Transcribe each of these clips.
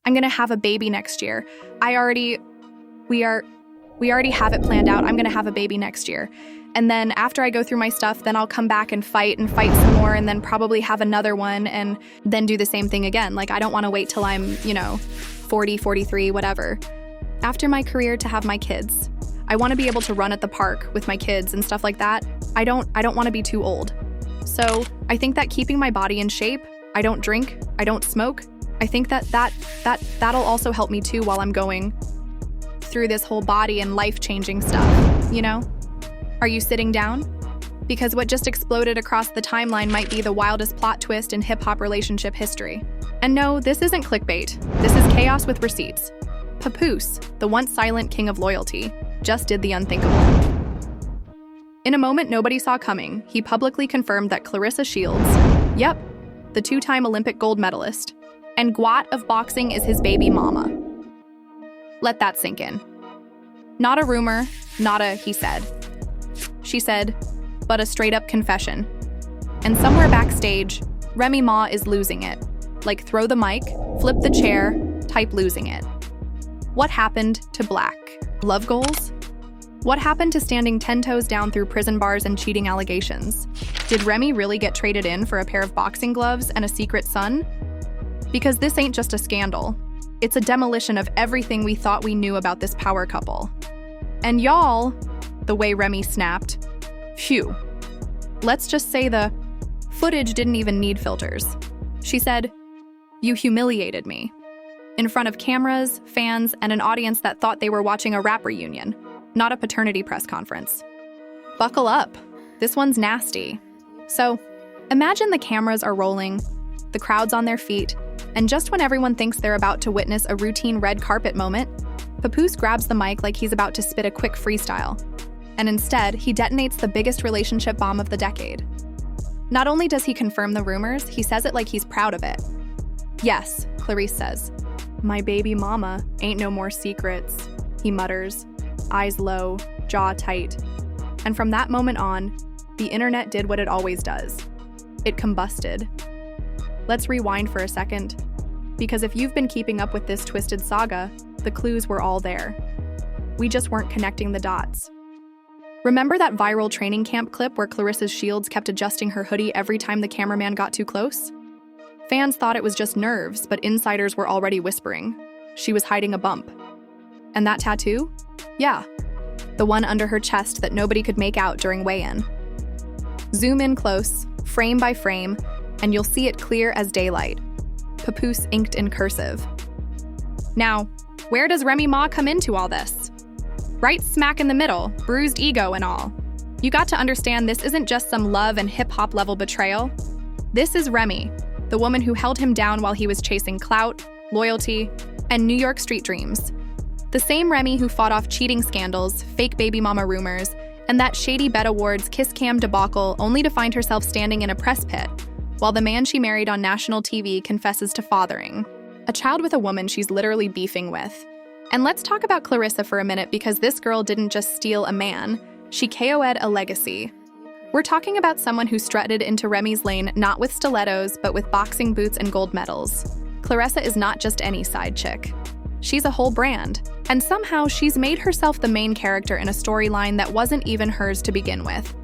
I'm gonna have a baby next year. We already have it planned out. I'm gonna have a baby next year. And then after I go through my stuff, then I'll come back and fight some more, and then probably have another one, and then do the same thing again. Like, I don't wanna wait till I'm, 40, 43, whatever. After my career, to have my kids. I wanna be able to run at the park with my kids and stuff like that. I don't wanna be too old. So I think that keeping my body in shape, I don't drink, I don't smoke, I think that'll also help me too while I'm going through this whole body and life-changing stuff, Are you sitting down? Because what just exploded across the timeline might be the wildest plot twist in hip-hop relationship history. And no, this isn't clickbait. This is chaos with receipts. Papoose, the once silent king of loyalty, just did the unthinkable. In a moment nobody saw coming, he publicly confirmed that Claressa Shields, yep, the two-time Olympic gold medalist, and gwat of boxing is his baby mama. Let that sink in. Not a rumor, not a he said. She said, but a straight-up confession. And somewhere backstage, Remy Ma is losing it. Like throw the mic, flip the chair, type losing it. What happened to Black? Love goals? What happened to standing 10 toes down through prison bars and cheating allegations? Did Remy really get traded in for a pair of boxing gloves and a secret son? Because this ain't just a scandal. It's a demolition of everything we thought we knew about this power couple. And y'all, the way Remy snapped, phew. Let's just say the footage didn't even need filters. She said, "You humiliated me." In front of cameras, fans, and an audience that thought they were watching a rap reunion, not a paternity press conference. Buckle up. This one's nasty. So, imagine the cameras are rolling, the crowd's on their feet, and just when everyone thinks they're about to witness a routine red carpet moment, Papoose grabs the mic like he's about to spit a quick freestyle. And instead, he detonates the biggest relationship bomb of the decade. Not only does he confirm the rumors, he says it like he's proud of it. Yes, Claressa says, "My baby mama ain't no more secrets," he mutters, eyes low, jaw tight. And from that moment on, the internet did what it always does. It combusted. Let's rewind for a second, because if you've been keeping up with this twisted saga, the clues were all there. We just weren't connecting the dots. Remember that viral training camp clip where Claressa Shields kept adjusting her hoodie every time the cameraman got too close? Fans thought it was just nerves, but insiders were already whispering. She was hiding a bump. And that tattoo? Yeah, the one under her chest that nobody could make out during weigh-in. Zoom in close, frame by frame, and you'll see it clear as daylight. Papoose inked in cursive. Now, where does Remy Ma come into all this? Right smack in the middle, bruised ego and all. You got to understand this isn't just some love and hip-hop level betrayal. This is Remy, the woman who held him down while he was chasing clout, loyalty, and New York street dreams. The same Remy who fought off cheating scandals, fake baby mama rumors, and that shady Bet Awards kiss cam debacle only to find herself standing in a press pit, while the man she married on national TV confesses to fathering a child with a woman she's literally beefing with. And let's talk about Claressa for a minute, because this girl didn't just steal a man, she KO'd a legacy. We're talking about someone who strutted into Remy's lane not with stilettos, but with boxing boots and gold medals. Claressa is not just any side chick. She's a whole brand, and somehow she's made herself the main character in a storyline that wasn't even hers to begin with.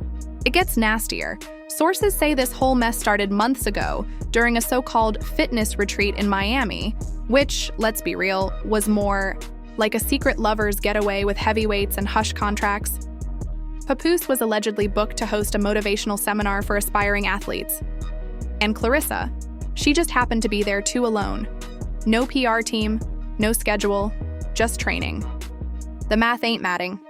It gets nastier. Sources say this whole mess started months ago during a so-called fitness retreat in Miami, which, let's be real, was more like a secret lover's getaway with heavyweights and hush contracts. Papoose was allegedly booked to host a motivational seminar for aspiring athletes. And Claressa, she just happened to be there too alone. No PR team, no schedule, just training. The math ain't matting.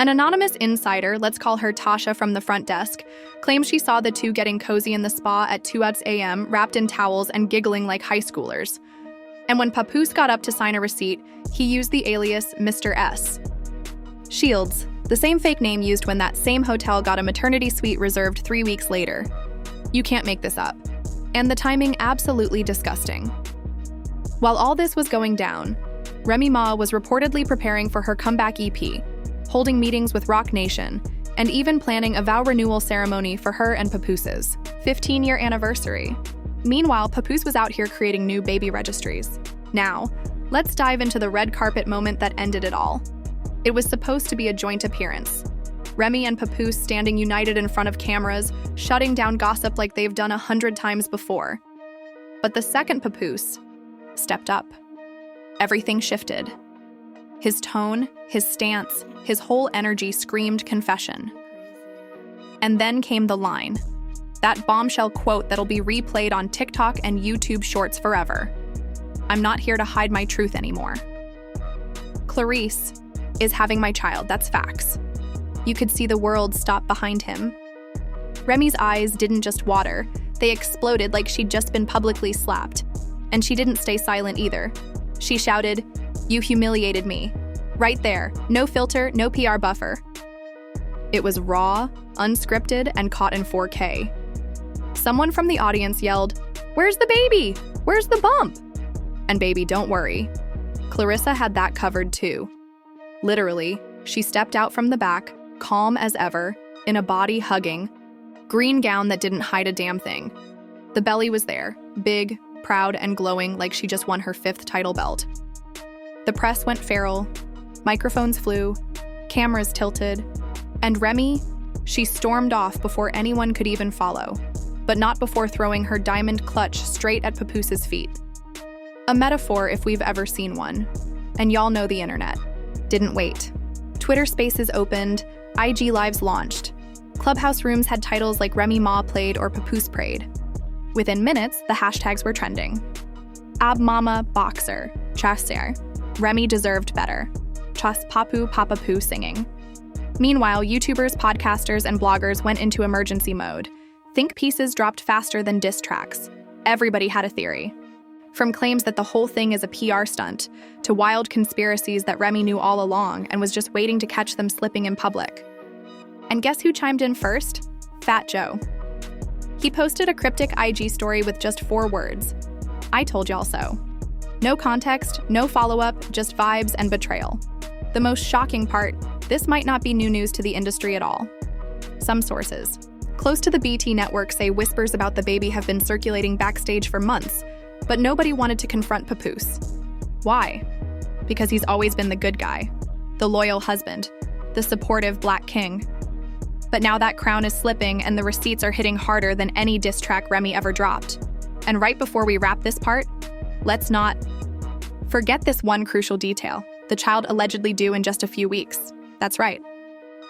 An anonymous insider, let's call her Tasha from the front desk, claims she saw the two getting cozy in the spa at 2 a.m. wrapped in towels and giggling like high schoolers. And when Papoose got up to sign a receipt, he used the alias Mr. S. Shields, the same fake name used when that same hotel got a maternity suite reserved 3 weeks later. You can't make this up. And the timing absolutely disgusting. While all this was going down, Remy Ma was reportedly preparing for her comeback EP, holding meetings with Roc Nation, and even planning a vow renewal ceremony for her and Papoose's 15-year anniversary. Meanwhile, Papoose was out here creating new baby registries. Now, Let's dive into the red carpet moment that ended it all. It was supposed to be a joint appearance. Remy and Papoose standing united in front of cameras, shutting down gossip like they've done 100 times before. But the second Papoose stepped up. Everything shifted. His tone, his stance, his whole energy screamed confession. And then came the line. That bombshell quote that'll be replayed on TikTok and YouTube Shorts forever. I'm not here to hide my truth anymore. Claressa is having my child, that's facts. You could see the world stop behind him. Remy's eyes didn't just water, they exploded like she'd just been publicly slapped. And she didn't stay silent either. She shouted, "You humiliated me." Right there, no filter, no PR buffer. It was raw, unscripted, and caught in 4K. Someone from the audience yelled, "Where's the baby? Where's the bump?" And baby, don't worry. Claressa had that covered too. Literally, she stepped out from the back, calm as ever, in a body hugging, green gown that didn't hide a damn thing. The belly was there, big, proud, and glowing like she just won her 5th title belt. The press went feral, microphones flew, cameras tilted, and Remy, she stormed off before anyone could even follow, but not before throwing her diamond clutch straight at Papoose's feet. A metaphor if we've ever seen one. And y'all know the internet. Didn't wait. Twitter Spaces opened, IG Lives launched. Clubhouse rooms had titles like Remy Ma played or Papoose prayed. Within minutes, the hashtags were trending. Ab Mama Boxer, Chasser. Remy deserved better. Chas Papu Papapu singing. Meanwhile, YouTubers, podcasters, and bloggers went into emergency mode. Think pieces dropped faster than diss tracks. Everybody had a theory. From claims that the whole thing is a PR stunt, to wild conspiracies that Remy knew all along and was just waiting to catch them slipping in public. And guess who chimed in first? Fat Joe. He posted a cryptic IG story with just 4 words. "I told y'all so." No context, no follow-up, just vibes and betrayal. The most shocking part, this might not be new news to the industry at all. Some sources, close to the BT network, say whispers about the baby have been circulating backstage for months, but nobody wanted to confront Papoose. Why? Because he's always been the good guy, the loyal husband, the supportive Black King. But now that crown is slipping and the receipts are hitting harder than any diss track Remy ever dropped. And right before we wrap this part, let's not forget this one crucial detail, the child allegedly due in just a few weeks. That's right.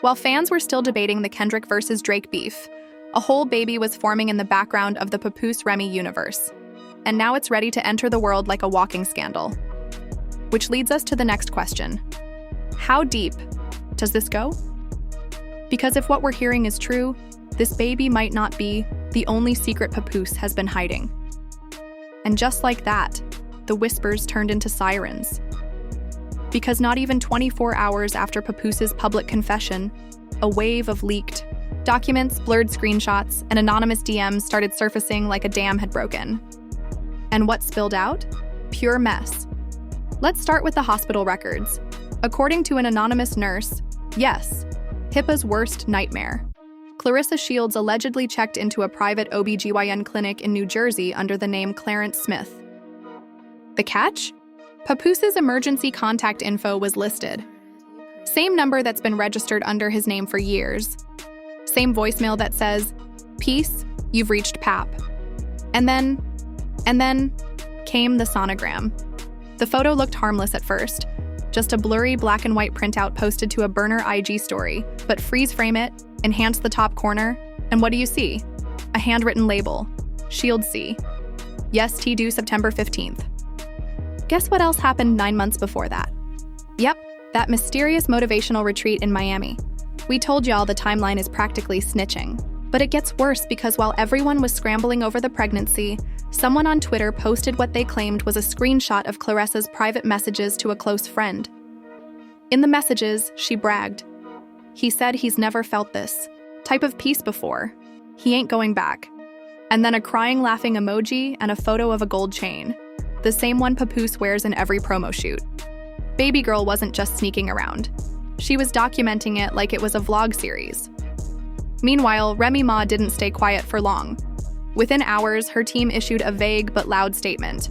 While fans were still debating the Kendrick versus Drake beef, a whole baby was forming in the background of the Papoose-Remy universe. And now it's ready to enter the world like a walking scandal. Which leads us to the next question. How deep does this go? Because if what we're hearing is true, this baby might not be the only secret Papoose has been hiding. And just like that, the whispers turned into sirens. Because not even 24 hours after Papoose's public confession, a wave of leaked documents, blurred screenshots, and anonymous DMs started surfacing like a dam had broken. And what spilled out? Pure mess. Let's start with the hospital records. According to an anonymous nurse, yes, HIPAA's worst nightmare. Claressa Shields allegedly checked into a private OB/GYN clinic in New Jersey under the name Clarence Smith. The catch? Papoose's emergency contact info was listed. Same number that's been registered under his name for years. Same voicemail that says, "Peace, you've reached Pap." And then came the sonogram. The photo looked harmless at first, just a blurry black and white printout posted to a burner IG story, but freeze frame it, enhance the top corner, and what do you see? A handwritten label, Shields C. Yes, T due September 15th. Guess what else happened 9 months before that? Yep, that mysterious motivational retreat in Miami. We told y'all the timeline is practically snitching. But it gets worse because while everyone was scrambling over the pregnancy, someone on Twitter posted what they claimed was a screenshot of Claressa's private messages to a close friend. In the messages, she bragged. "He said he's never felt this type of peace before. He ain't going back." And then a crying, laughing emoji and a photo of a gold chain, the same one Papoose wears in every promo shoot. Baby girl wasn't just sneaking around. She was documenting it like it was a vlog series. Meanwhile, Remy Ma didn't stay quiet for long. Within hours, her team issued a vague but loud statement.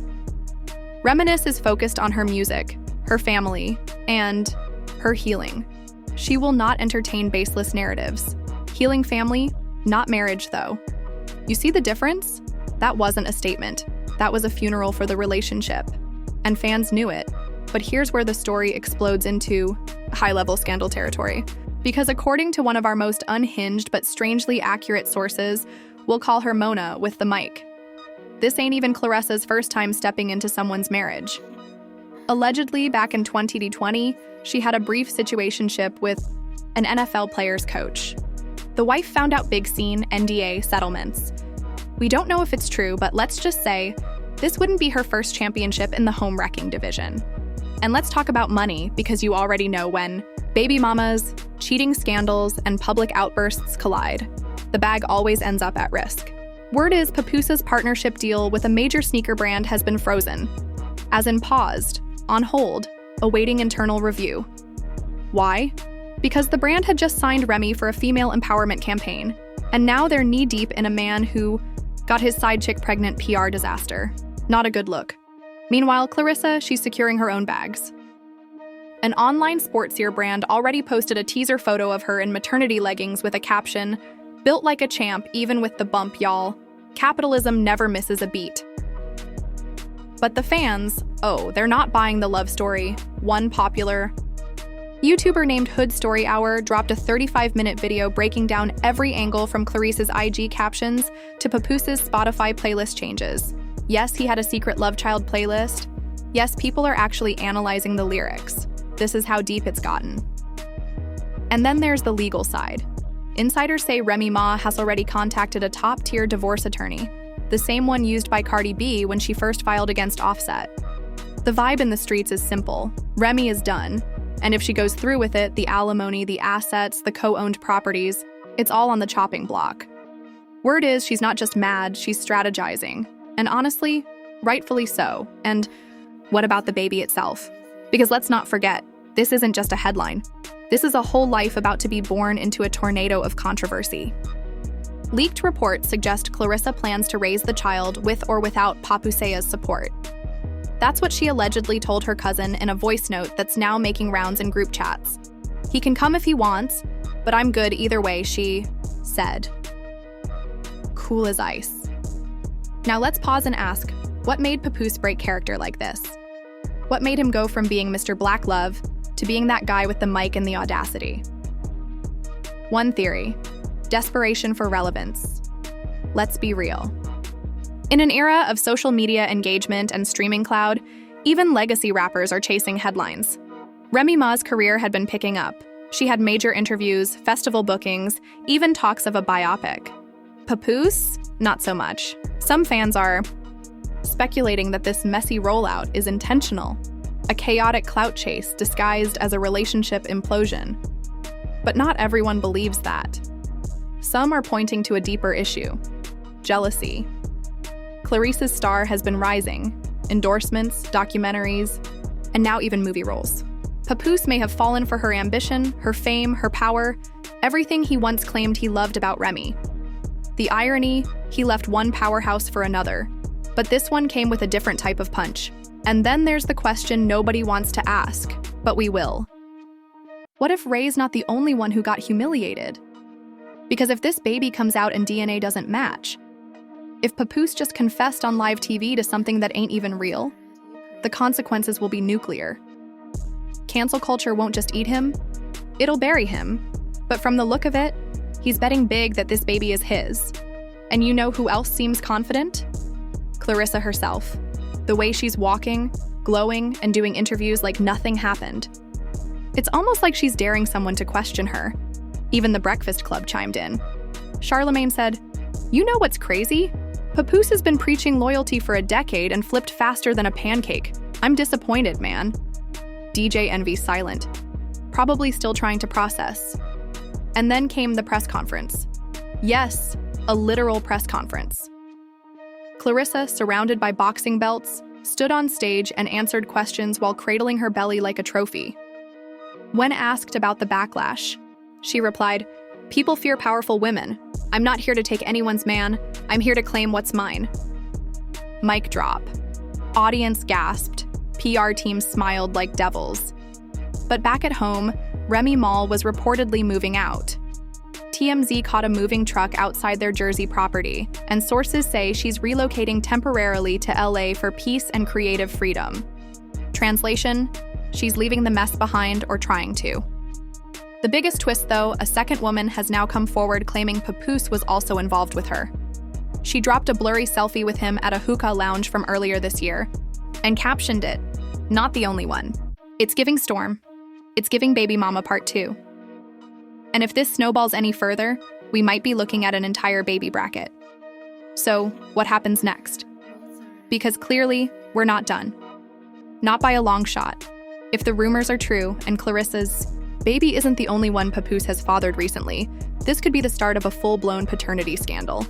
Reminisce is focused on her music, her family, and her healing. She will not entertain baseless narratives. Healing family, not marriage, though. You see the difference? That wasn't a statement. That was a funeral for the relationship. And fans knew it. But here's where the story explodes into high-level scandal territory. Because according to one of our most unhinged but strangely accurate sources, we'll call her Mona with the mic. This ain't even Claressa's first time stepping into someone's marriage. Allegedly, back in 2020, she had a brief situationship with an NFL player's coach. The wife found out big scene NDA settlements. We don't know if it's true, but let's just say this wouldn't be her first championship in the home wrecking division. And let's talk about money, because you already know when baby mamas, cheating scandals, and public outbursts collide, the bag always ends up at risk. Word is Papoose's partnership deal with a major sneaker brand has been frozen, as in paused, on hold, awaiting internal review. Why? Because the brand had just signed Remy for a female empowerment campaign, and now they're knee-deep in a man who got his side chick pregnant PR disaster. Not a good look. Meanwhile, Claressa, she's securing her own bags. An online sportsier brand already posted a teaser photo of her in maternity leggings with a caption, "Built like a champ, even with the bump, y'all. Capitalism never misses a beat." But the fans, they're not buying the love story. One popular YouTuber named Hood Story Hour dropped a 35-minute video breaking down every angle from Clarissa's IG captions to Papoose's Spotify playlist changes. Yes, he had a secret love child playlist. Yes, people are actually analyzing the lyrics. This is how deep it's gotten. And then there's the legal side. Insiders say Remy Ma has already contacted a top-tier divorce attorney, the same one used by Cardi B when she first filed against Offset. The vibe in the streets is simple. Remy is done. And if she goes through with it, the alimony, the assets, the co-owned properties, it's all on the chopping block. Word is she's not just mad, she's strategizing. And honestly, rightfully so. And what about the baby itself? Because let's not forget, this isn't just a headline. This is a whole life about to be born into a tornado of controversy. Leaked reports suggest Claressa plans to raise the child with or without Papoose's support. That's what she allegedly told her cousin in a voice note that's now making rounds in group chats. He can come if he wants, but I'm good either way, she said. Cool as ice. Now let's pause and ask, what made Papoose break character like this? What made him go from being Mr. Black Love to being that guy with the mic and the audacity? One theory: desperation for relevance. Let's be real. In an era of social media engagement and streaming cloud, even legacy rappers are chasing headlines. Remy Ma's career had been picking up. She had major interviews, festival bookings, even talks of a biopic. Papoose? Not so much. Some fans are speculating that this messy rollout is intentional, a chaotic clout chase disguised as a relationship implosion. But not everyone believes that. Some are pointing to a deeper issue: jealousy. Clarissa's star has been rising: endorsements, documentaries, and now even movie roles. Papoose may have fallen for her ambition, her fame, her power, everything he once claimed he loved about Remy. The irony, he left one powerhouse for another, but this one came with a different type of punch. And then there's the question nobody wants to ask, but we will. What if Ray's not the only one who got humiliated? Because if this baby comes out and DNA doesn't match, if Papoose just confessed on live TV to something that ain't even real, the consequences will be nuclear. Cancel culture won't just eat him, it'll bury him. But from the look of it, he's betting big that this baby is his. And you know who else seems confident? Claressa herself. The way she's walking, glowing, and doing interviews like nothing happened. It's almost like she's daring someone to question her. Even the Breakfast Club chimed in. Charlemagne said, "You know what's crazy? Papoose has been preaching loyalty for a decade and flipped faster than a pancake. I'm disappointed, man." DJ Envy silent, probably still trying to process. And then came the press conference. Yes, a literal press conference. Claressa, surrounded by boxing belts, stood on stage and answered questions while cradling her belly like a trophy. When asked about the backlash, she replied, "People fear powerful women. I'm not here to take anyone's man. I'm here to claim what's mine." Mic drop. Audience gasped. PR teams smiled like devils. But back at home, Remy Ma was reportedly moving out. TMZ caught a moving truck outside their Jersey property, and sources say she's relocating temporarily to LA for peace and creative freedom. Translation: she's leaving the mess behind or trying to. The biggest twist, though, a second woman has now come forward claiming Papoose was also involved with her. She dropped a blurry selfie with him at a hookah lounge from earlier this year and captioned it, "Not the only one. It's giving storm. It's giving baby mama part 2. And if this snowballs any further, we might be looking at an entire baby bracket. So, what happens next? Because clearly, we're not done. Not by a long shot. If the rumors are true and Claressa's baby isn't the only one Papoose has fathered recently, this could be the start of a full-blown paternity scandal.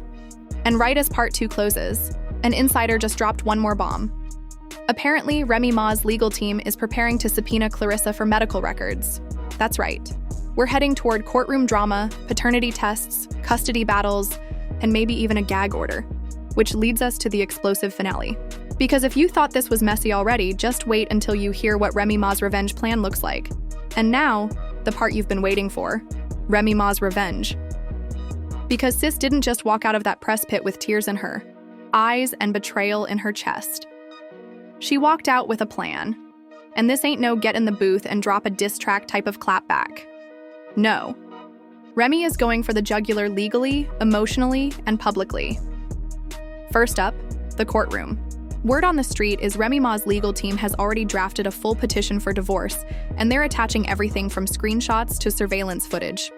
And right as part 2 closes, an insider just dropped one more bomb. Apparently, Remy Ma's legal team is preparing to subpoena Claressa for medical records. That's right. We're heading toward courtroom drama, paternity tests, custody battles, and maybe even a gag order, which leads us to the explosive finale. Because if you thought this was messy already, just wait until you hear what Remy Ma's revenge plan looks like. And now, the part you've been waiting for, Remy Ma's revenge. Because sis didn't just walk out of that press pit with tears in her eyes and betrayal in her chest. She walked out with a plan. And this ain't no get in the booth and drop a diss track type of clapback. No. Remy is going for the jugular legally, emotionally, and publicly. First up, the courtroom. Word on the street is Remy Ma's legal team has already drafted a full petition for divorce, and they're attaching everything from screenshots to surveillance footage.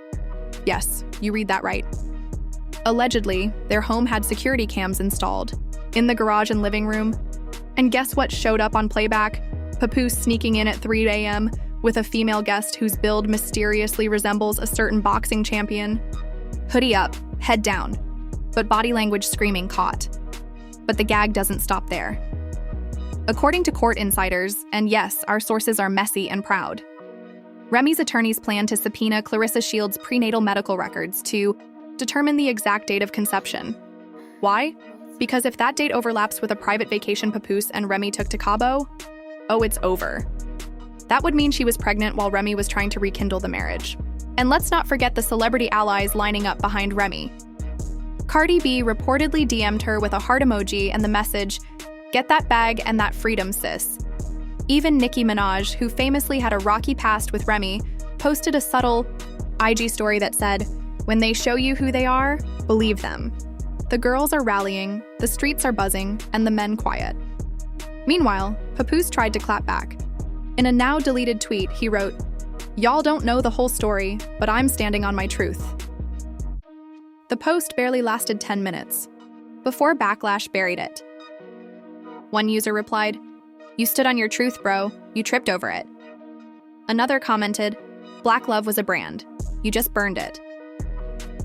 Yes, you read that right. Allegedly, their home had security cams installed, in the garage and living room. And guess what showed up on playback? Papoose sneaking in at 3 a.m. with a female guest whose build mysteriously resembles a certain boxing champion. Hoodie up, head down, but body language screaming caught. But the gag doesn't stop there. According to court insiders, and yes, our sources are messy and proud, Remy's attorneys plan to subpoena Claressa Shields' prenatal medical records to determine the exact date of conception. Why? Because if that date overlaps with a private vacation Papoose and Remy took to Cabo, oh, it's over. That would mean she was pregnant while Remy was trying to rekindle the marriage. And let's not forget the celebrity allies lining up behind Remy. Cardi B reportedly DM'd her with a heart emoji and the message, "Get that bag and that freedom, sis." Even Nicki Minaj, who famously had a rocky past with Remy, posted a subtle IG story that said, "When they show you who they are, believe them." The girls are rallying, the streets are buzzing, and the men quiet. Meanwhile, Papoose tried to clap back. In a now-deleted tweet, he wrote, "Y'all don't know the whole story, but I'm standing on my truth." The post barely lasted 10 minutes, before backlash buried it. One user replied, "You stood on your truth, bro. You tripped over it." Another commented, "Black love was a brand. You just burned it."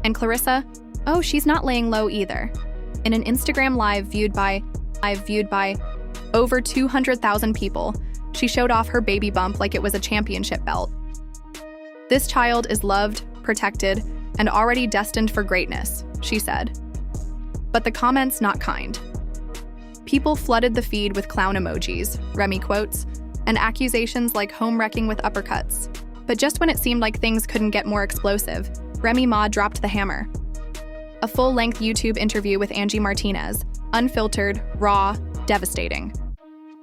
And Claressa, "Oh, she's not laying low either." In an Instagram live viewed by over 200,000 people, she showed off her baby bump like it was a championship belt. "This child is loved, protected, and already destined for greatness," she said. But the comments not kind. People flooded the feed with clown emojis, Remy quotes, and accusations like home wrecking with uppercuts. But just when it seemed like things couldn't get more explosive, Remy Ma dropped the hammer. A full-length YouTube interview with Angie Martinez, unfiltered, raw, devastating.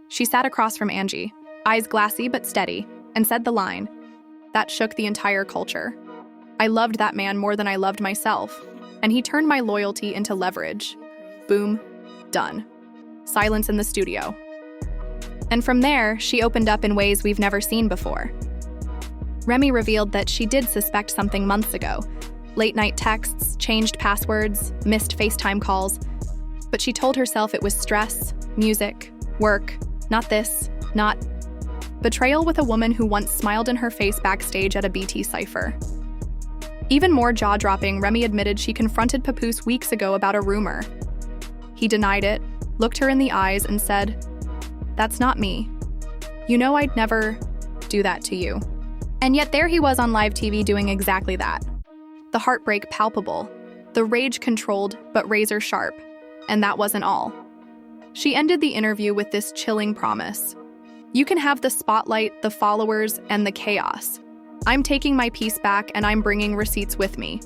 She sat across from Angie, eyes glassy but steady, and said the line that shook the entire culture. "I loved that man more than I loved myself, and he turned my loyalty into leverage." Boom. Done. Silence in the studio. And from there, she opened up in ways we've never seen before. Remy revealed that she did suspect something months ago. Late-night texts, changed passwords, missed FaceTime calls. But she told herself it was stress, music, work, not this, not betrayal with a woman who once smiled in her face backstage at a BT cypher. Even more jaw-dropping, Remy admitted she confronted Papoose weeks ago about a rumor. He denied it, looked her in the eyes, and said, "That's not me. You know I'd never do that to you." And yet there he was on live TV doing exactly that. The heartbreak palpable, the rage controlled but razor sharp. And that wasn't all. She ended the interview with this chilling promise. You can have the spotlight, the followers, and the chaos. I'm taking my peace back and I'm bringing receipts with me.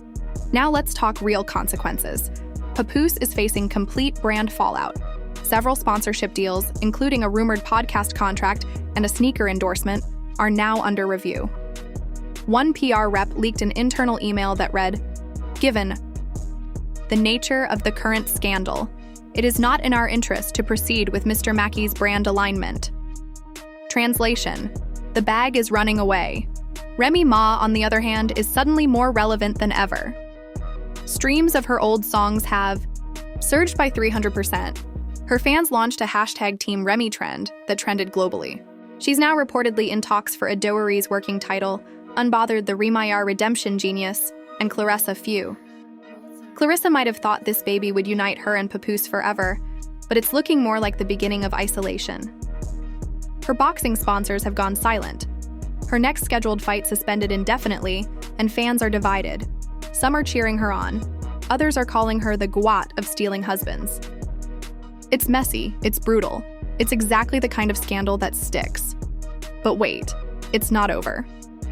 Now let's talk real consequences. Papoose is facing complete brand fallout. Several sponsorship deals, including a rumored podcast contract and a sneaker endorsement, are now under review. One PR rep leaked an internal email that read, "Given the nature of the current scandal, it is not in our interest to proceed with Mr. Mackey's brand alignment." Translation: the bag is running away. Remy Ma, on the other hand, is suddenly more relevant than ever. Streams of her old songs have surged by 300%. Her fans launched a hashtag Team Remy trend that trended globally. She's now reportedly in talks for Adoree's working title, Unbothered the Remy Redemption Genius, and Claressa Few. Claressa might have thought this baby would unite her and Papoose forever, but it's looking more like the beginning of isolation. Her boxing sponsors have gone silent. Her next scheduled fight suspended indefinitely, and fans are divided. Some are cheering her on. Others are calling her the gwat of stealing husbands. It's messy, it's brutal. It's exactly the kind of scandal that sticks. But wait, it's not over.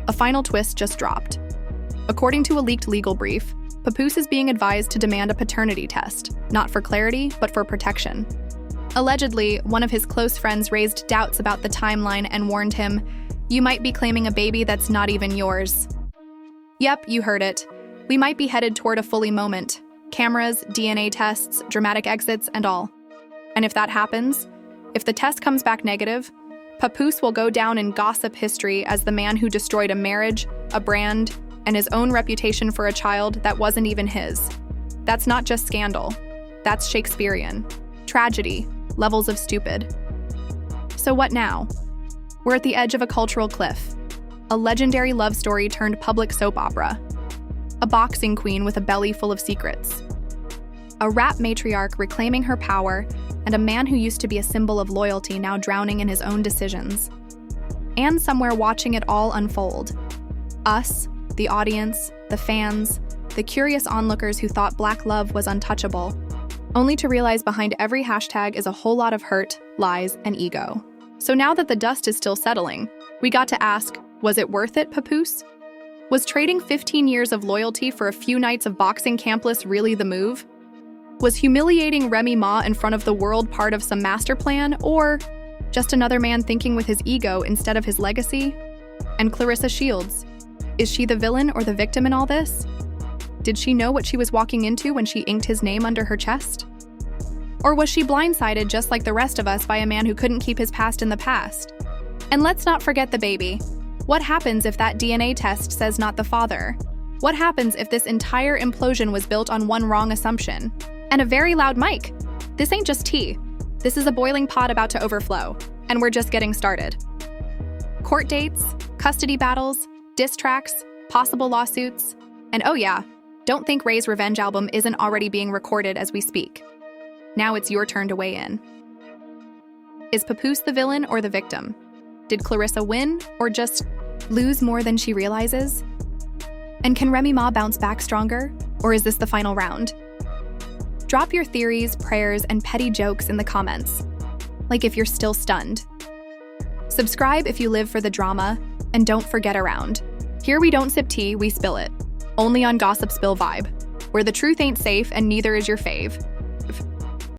A final twist just dropped. According to a leaked legal brief, Papoose is being advised to demand a paternity test, not for clarity, but for protection. Allegedly, one of his close friends raised doubts about the timeline and warned him, "You might be claiming a baby that's not even yours." Yep, you heard it. We might be headed toward a fully moment. Cameras, DNA tests, dramatic exits, and all. And if that happens, if the test comes back negative, Papoose will go down in gossip history as the man who destroyed a marriage, a brand, and his own reputation for a child that wasn't even his. That's not just scandal. That's Shakespearean. Tragedy, levels of stupid. So what now? We're at the edge of a cultural cliff. A legendary love story turned public soap opera. A boxing queen with a belly full of secrets. A rap matriarch reclaiming her power, and a man who used to be a symbol of loyalty now drowning in his own decisions. And somewhere watching it all unfold. Us, the audience, the fans, the curious onlookers who thought Black love was untouchable, only to realize behind every hashtag is a whole lot of hurt, lies, and ego. So now that the dust is still settling, we got to ask, was it worth it, Papoose? Was trading 15 years of loyalty for a few nights of boxing campless really the move? Was humiliating Remy Ma in front of the world part of some master plan, or just another man thinking with his ego instead of his legacy? And Claressa Shields, is she the villain or the victim in all this? Did she know what she was walking into when she inked his name under her chest? Or was she blindsided just like the rest of us by a man who couldn't keep his past in the past? And let's not forget the baby. What happens if that DNA test says not the father? What happens if this entire implosion was built on one wrong assumption? And a very loud mic. This ain't just tea. This is a boiling pot about to overflow, and we're just getting started. Court dates, custody battles, diss tracks, possible lawsuits, and oh yeah, don't think Ray's revenge album isn't already being recorded as we speak. Now it's your turn to weigh in. Is Papoose the villain or the victim? Did Claressa win or just lose more than she realizes? And can Remy Ma bounce back stronger, or is this the final round? Drop your theories, prayers, and petty jokes in the comments, like if you're still stunned. Subscribe if you live for the drama, and don't forget around. Here we don't sip tea, we spill it. Only on Gossip Spill Vibe, where the truth ain't safe and neither is your fave.